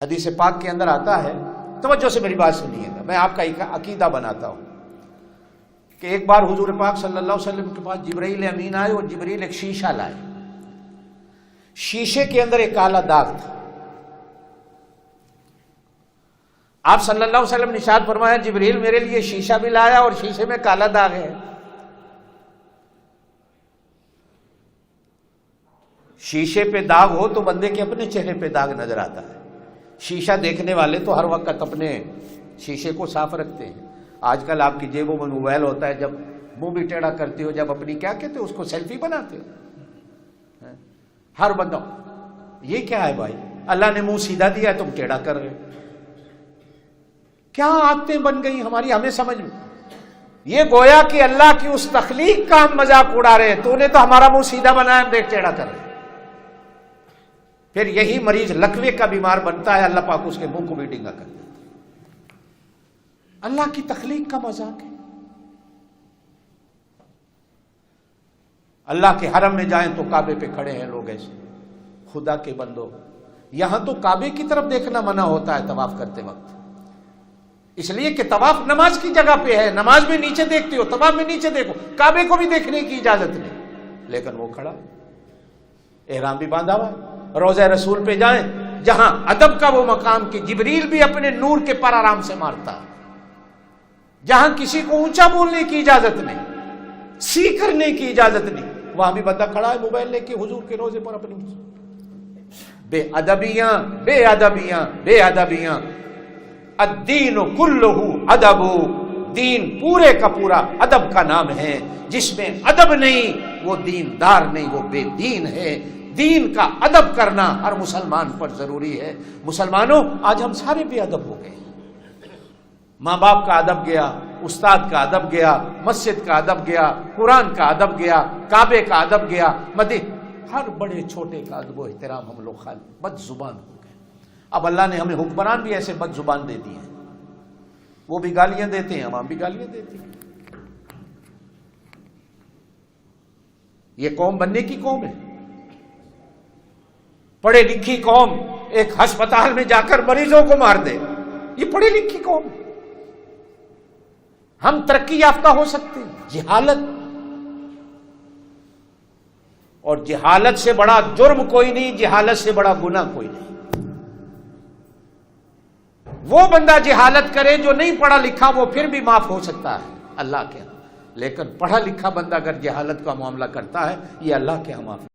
حدیث پاک کے اندر آتا ہے، توجہ سے میری بات سنیے گا، میں آپ کا ایک عقیدہ بناتا ہوں کہ ایک بار حضور پاک صلی اللہ علیہ وسلم کے پاس جبرائیل امین آئے اور جبرائیل ایک شیشہ لائے. شیشے کے اندر ایک کالا داغ تھا. آپ صلی اللہ علیہ وسلم نے ارشاد فرمایا جبرائیل میرے لیے شیشہ بھی لایا اور شیشے میں کالا داغ ہے. شیشے پہ داغ ہو تو بندے کے اپنے چہرے پہ داغ نظر آتا ہے. شیشہ دیکھنے والے تو ہر وقت اپنے شیشے کو صاف رکھتے ہیں. آج کل آپ کی جیبوں میں موبائل ہوتا ہے، جب منہ بھی ٹیڑھا کرتے ہو، جب اپنی کیا کہتے ہو اس کو سیلفی بناتے ہو. ہر بندہ یہ کیا ہے بھائی، اللہ نے منہ سیدھا دیا تم ٹیڑھا کر رہے. کیا عادتیں بن گئی ہماری، ہمیں سمجھ میں یہ گویا کہ اللہ کی اس تخلیق کا ہم مذاق اڑا رہے ہیں. تو نے تو ہمارا منہ سیدھا بنایا، ہم دیکھ ٹیڑھا کر رہے. پھر یہی مریض لکوے کا بیمار بنتا ہے، اللہ پاک اس کے منہ کو بھی ڈنگا کر دیتا ہے. اللہ کی تخلیق کا مذاق ہے. اللہ کے حرم میں جائیں تو کعبے پہ کھڑے ہیں لوگ ایسے. خدا کے بندو، یہاں تو کعبے کی طرف دیکھنا منع ہوتا ہے طواف کرتے وقت، اس لیے کہ طواف نماز کی جگہ پہ ہے. نماز میں نیچے دیکھتے ہو، طواف میں نیچے دیکھو. کعبے کو بھی دیکھنے کی اجازت نہیں، لیکن وہ کھڑا، احرام بھی باندھا ہوا. روضہ رسول پہ جائیں جہاں ادب کا وہ مقام کہ جبریل بھی اپنے نور کے پر آرام سے مارتا ہے، جہاں کسی کو اونچا بولنے کی اجازت نہیں، سی کرنے کی اجازت نہیں، وہاں بھی بندہ کھڑا ہے موبائل لے کے حضور کے روزے پر اپنی بے ادبیاں بے ادبیاں بے ادبیاں. الدین کلہ ادب، دین پورے کا پورا ادب کا نام ہے. جس میں ادب نہیں وہ دیندار نہیں، وہ بے دین ہے. دین کا ادب کرنا ہر مسلمان پر ضروری ہے. مسلمانوں آج ہم سارے بے ادب ہو گئے. ماں باپ کا ادب گیا، استاد کا ادب گیا، مسجد کا ادب گیا، قرآن کا ادب گیا، کعبے کا ادب گیا، ہر بڑے چھوٹے کا ادب و احترام ہم لوگ بد زبان ہو گئے. اب اللہ نے ہمیں حکمران بھی ایسے بد زبان دے دی ہیں، وہ بھی گالیاں دیتے ہیں، عوام بھی گالیاں دیتی ہیں. یہ قوم بننے کی قوم ہے. پڑھی لکھی قوم ایک ہسپتال میں جا کر مریضوں کو مار دے، یہ پڑھی لکھی قوم ہے. ہم ترقی یافتہ ہو سکتے ہیں. جہالت، اور جہالت سے بڑا جرم کوئی نہیں، جہالت سے بڑا گناہ کوئی نہیں. وہ بندہ جہالت کرے جو نہیں پڑھا لکھا، وہ پھر بھی معاف ہو سکتا ہے اللہ کے ہاں، لیکن پڑھا لکھا بندہ اگر جہالت کا معاملہ کرتا ہے، یہ اللہ کے ہاں معاف